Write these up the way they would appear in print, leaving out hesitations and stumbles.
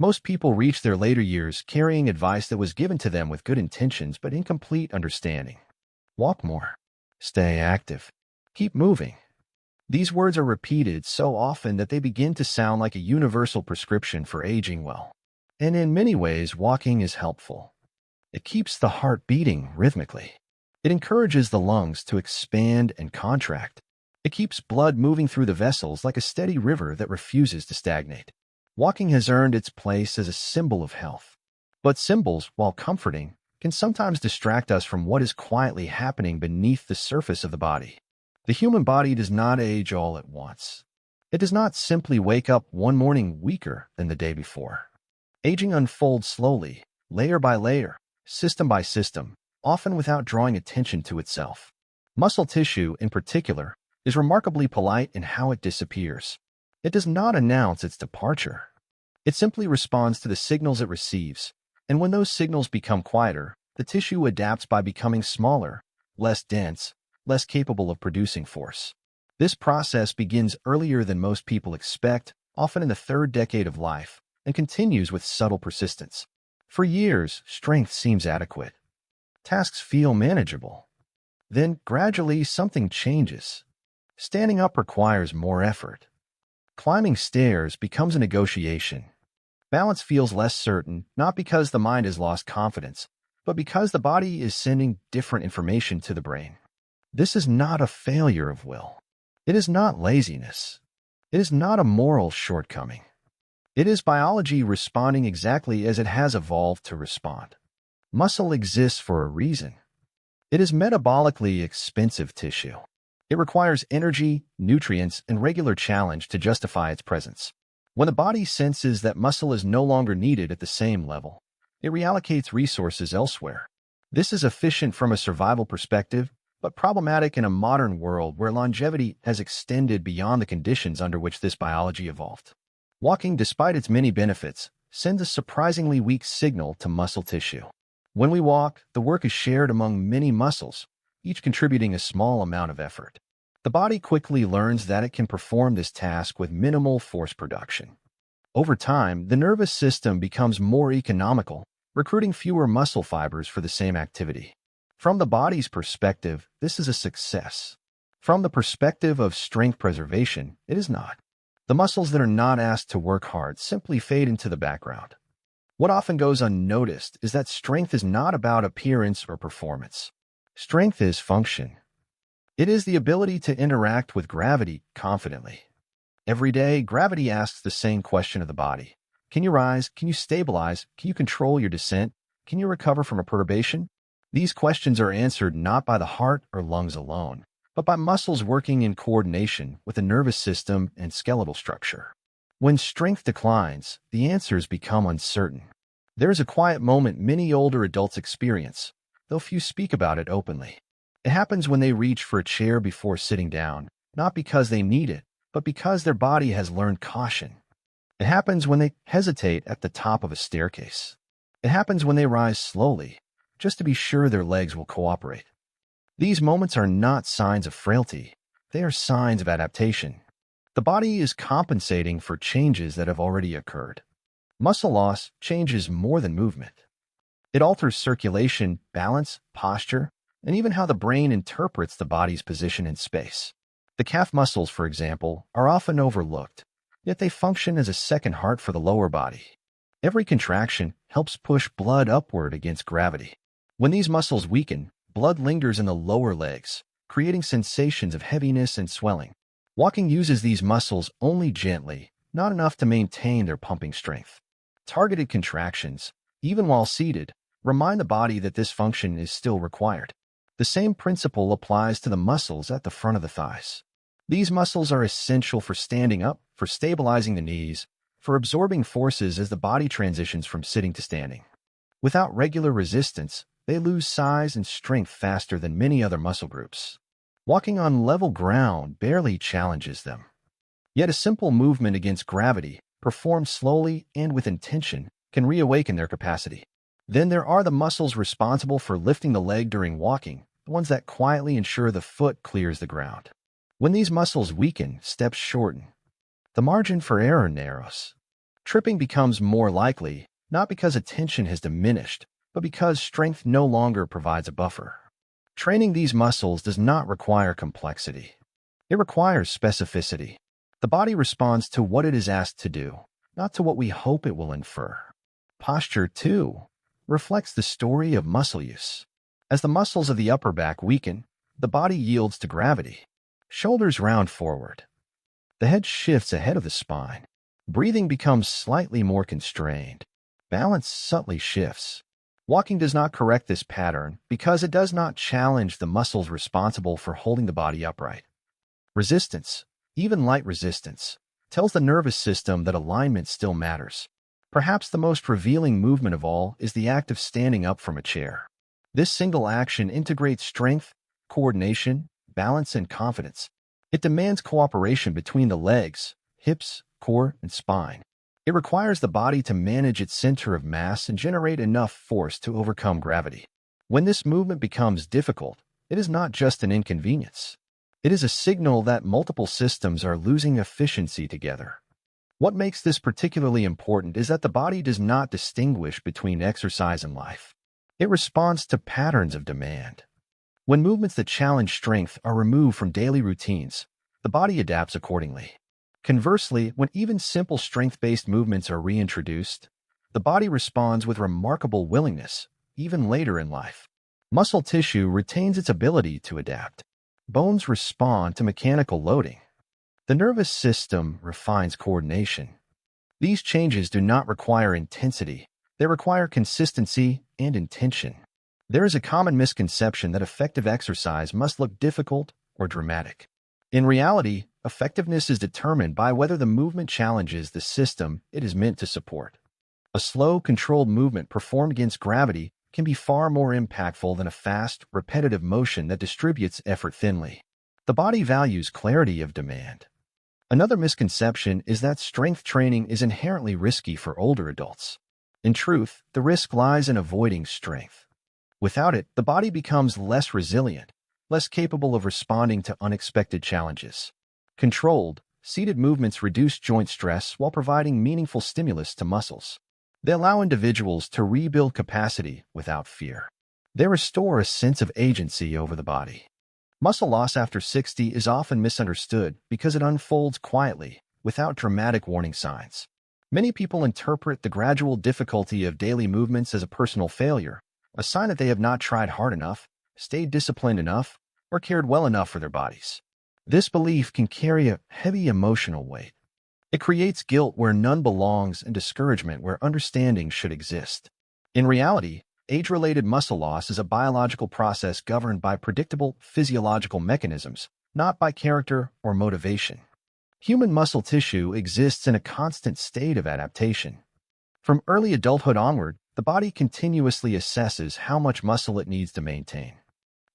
Most people reach their later years carrying advice that was given to them with good intentions but incomplete understanding. Walk more. Stay active. Keep moving. These words are repeated so often that they begin to sound like a universal prescription for aging well. And in many ways, walking is helpful. It keeps the heart beating rhythmically. It encourages the lungs to expand and contract. It keeps blood moving through the vessels like a steady river that refuses to stagnate. Walking has earned its place as a symbol of health. But symbols, while comforting, can sometimes distract us from what is quietly happening beneath the surface of the body. The human body does not age all at once. It does not simply wake up one morning weaker than the day before. Aging unfolds slowly, layer by layer, system by system, often without drawing attention to itself. Muscle tissue, in particular, is remarkably polite in how it disappears. It does not announce its departure. It simply responds to the signals it receives, and when those signals become quieter, the tissue adapts by becoming smaller, less dense, less capable of producing force. This process begins earlier than most people expect, often in the third decade of life, and continues with subtle persistence. For years, strength seems adequate. Tasks feel manageable. Then, gradually, something changes. Standing up requires more effort. Climbing stairs becomes a negotiation. Balance feels less certain, not because the mind has lost confidence, but because the body is sending different information to the brain. This is not a failure of will. It is not laziness. It is not a moral shortcoming. It is biology responding exactly as it has evolved to respond. Muscle exists for a reason. It is metabolically expensive tissue. It requires energy, nutrients, and regular challenge to justify its presence. When the body senses that muscle is no longer needed at the same level, it reallocates resources elsewhere. This is efficient from a survival perspective, but problematic in a modern world where longevity has extended beyond the conditions under which this biology evolved. Walking, despite its many benefits, sends a surprisingly weak signal to muscle tissue. When we walk, the work is shared among many muscles, each contributing a small amount of effort. The body quickly learns that it can perform this task with minimal force production. Over time, the nervous system becomes more economical, recruiting fewer muscle fibers for the same activity. From the body's perspective, this is a success. From the perspective of strength preservation, it is not. The muscles that are not asked to work hard simply fade into the background. What often goes unnoticed is that strength is not about appearance or performance. Strength is function. It is the ability to interact with gravity confidently. Every day, gravity asks the same question of the body. Can you rise? Can you stabilize? Can you control your descent? Can you recover from a perturbation? These questions are answered not by the heart or lungs alone, but by muscles working in coordination with the nervous system and skeletal structure. When strength declines, the answers become uncertain. There is a quiet moment many older adults experience, though few speak about it openly. It happens when they reach for a chair before sitting down, not because they need it, but because their body has learned caution. It happens when they hesitate at the top of a staircase. It happens when they rise slowly, just to be sure their legs will cooperate. These moments are not signs of frailty. They are signs of adaptation. The body is compensating for changes that have already occurred. Muscle loss changes more than movement. It alters circulation, balance, posture, and even how the brain interprets the body's position in space. The calf muscles, for example, are often overlooked, yet they function as a second heart for the lower body. Every contraction helps push blood upward against gravity. When these muscles weaken, blood lingers in the lower legs, creating sensations of heaviness and swelling. Walking uses these muscles only gently, not enough to maintain their pumping strength. Targeted contractions, even while seated, remind the body that this function is still required. The same principle applies to the muscles at the front of the thighs. These muscles are essential for standing up, for stabilizing the knees, for absorbing forces as the body transitions from sitting to standing. Without regular resistance, they lose size and strength faster than many other muscle groups. Walking on level ground barely challenges them. Yet a simple movement against gravity, performed slowly and with intention, can reawaken their capacity. Then there are the muscles responsible for lifting the leg during walking, the ones that quietly ensure the foot clears the ground. When these muscles weaken, steps shorten. The margin for error narrows. Tripping becomes more likely, not because attention has diminished, but because strength no longer provides a buffer. Training these muscles does not require complexity. It requires specificity. The body responds to what it is asked to do, not to what we hope it will infer. Posture, too, reflects the story of muscle use. As the muscles of the upper back weaken, the body yields to gravity. Shoulders round forward. The head shifts ahead of the spine. Breathing becomes slightly more constrained. Balance subtly shifts. Walking does not correct this pattern because it does not challenge the muscles responsible for holding the body upright. Resistance, even light resistance, tells the nervous system that alignment still matters. Perhaps the most revealing movement of all is the act of standing up from a chair. This single action integrates strength, coordination, balance, and confidence. It demands cooperation between the legs, hips, core, and spine. It requires the body to manage its center of mass and generate enough force to overcome gravity. When this movement becomes difficult, it is not just an inconvenience. It is a signal that multiple systems are losing efficiency together. What makes this particularly important is that the body does not distinguish between exercise and life. It responds to patterns of demand. When movements that challenge strength are removed from daily routines, the body adapts accordingly. Conversely, when even simple strength-based movements are reintroduced, the body responds with remarkable willingness, even later in life. Muscle tissue retains its ability to adapt. Bones respond to mechanical loading. The nervous system refines coordination. These changes do not require intensity. They require consistency and intention. There is a common misconception that effective exercise must look difficult or dramatic. In reality, effectiveness is determined by whether the movement challenges the system it is meant to support. A slow, controlled movement performed against gravity can be far more impactful than a fast, repetitive motion that distributes effort thinly. The body values clarity of demand. Another misconception is that strength training is inherently risky for older adults. In truth, the risk lies in avoiding strength. Without it, the body becomes less resilient, less capable of responding to unexpected challenges. Controlled, seated movements reduce joint stress while providing meaningful stimulus to muscles. They allow individuals to rebuild capacity without fear. They restore a sense of agency over the body. Muscle loss after 60 is often misunderstood because it unfolds quietly, without dramatic warning signs. Many people interpret the gradual difficulty of daily movements as a personal failure, a sign that they have not tried hard enough, stayed disciplined enough, or cared well enough for their bodies. This belief can carry a heavy emotional weight. It creates guilt where none belongs and discouragement where understanding should exist. In reality, age-related muscle loss is a biological process governed by predictable physiological mechanisms, not by character or motivation. Human muscle tissue exists in a constant state of adaptation. From early adulthood onward, the body continuously assesses how much muscle it needs to maintain.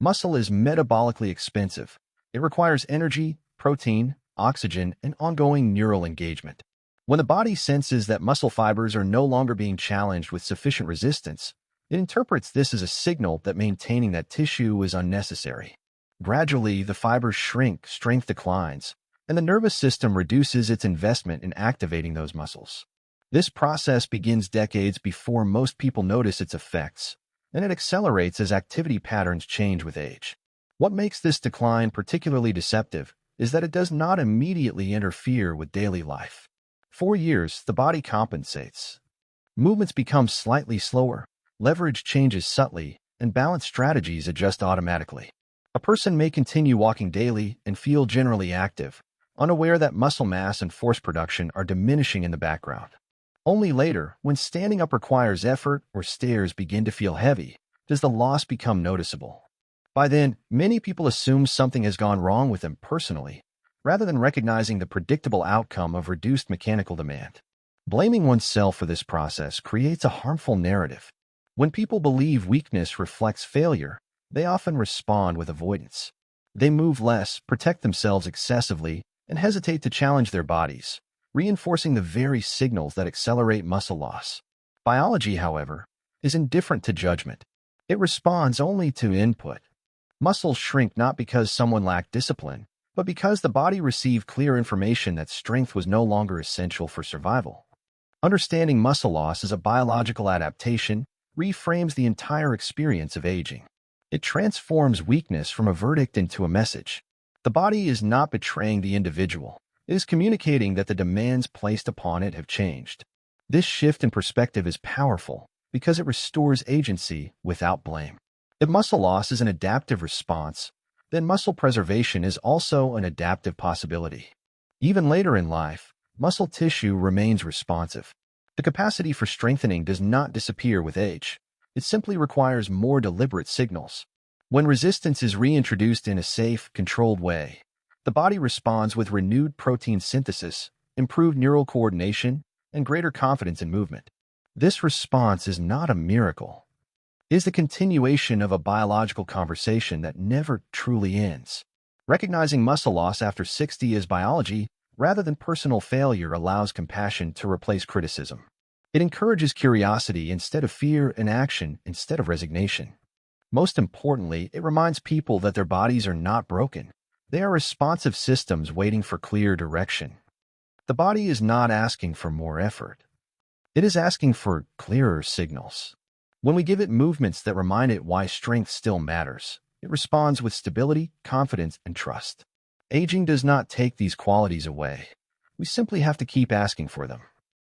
Muscle is metabolically expensive. It requires energy, protein, oxygen, and ongoing neural engagement. When the body senses that muscle fibers are no longer being challenged with sufficient resistance, it interprets this as a signal that maintaining that tissue is unnecessary. Gradually, the fibers shrink, strength declines, and the nervous system reduces its investment in activating those muscles. This process begins decades before most people notice its effects, and it accelerates as activity patterns change with age. What makes this decline particularly deceptive is that it does not immediately interfere with daily life. For years, the body compensates. Movements become slightly slower, leverage changes subtly, and balance strategies adjust automatically. A person may continue walking daily and feel generally active, unaware that muscle mass and force production are diminishing in the background. Only later, when standing up requires effort or stairs begin to feel heavy, does the loss become noticeable. By then, many people assume something has gone wrong with them personally, rather than recognizing the predictable outcome of reduced mechanical demand. Blaming oneself for this process creates a harmful narrative. When people believe weakness reflects failure, they often respond with avoidance. They move less, protect themselves excessively, and hesitate to challenge their bodies, reinforcing the very signals that accelerate muscle loss. Biology, however, is indifferent to judgment. It responds only to input. Muscles shrink not because someone lacked discipline, but because the body received clear information that strength was no longer essential for survival. Understanding muscle loss as a biological adaptation reframes the entire experience of aging. It transforms weakness from a verdict into a message. The body is not betraying the individual. It is communicating that the demands placed upon it have changed. This shift in perspective is powerful because it restores agency without blame. If muscle loss is an adaptive response, then muscle preservation is also an adaptive possibility. Even later in life, muscle tissue remains responsive. The capacity for strengthening does not disappear with age. It simply requires more deliberate signals. When resistance is reintroduced in a safe, controlled way, the body responds with renewed protein synthesis, improved neural coordination, and greater confidence in movement. This response is not a miracle. It is the continuation of a biological conversation that never truly ends. Recognizing muscle loss after 60 as biology rather than personal failure allows compassion to replace criticism. It encourages curiosity instead of fear and action instead of resignation. Most importantly, it reminds people that their bodies are not broken. They are responsive systems waiting for clear direction. The body is not asking for more effort. It is asking for clearer signals. When we give it movements that remind it why strength still matters, it responds with stability, confidence, and trust. Aging does not take these qualities away. We simply have to keep asking for them.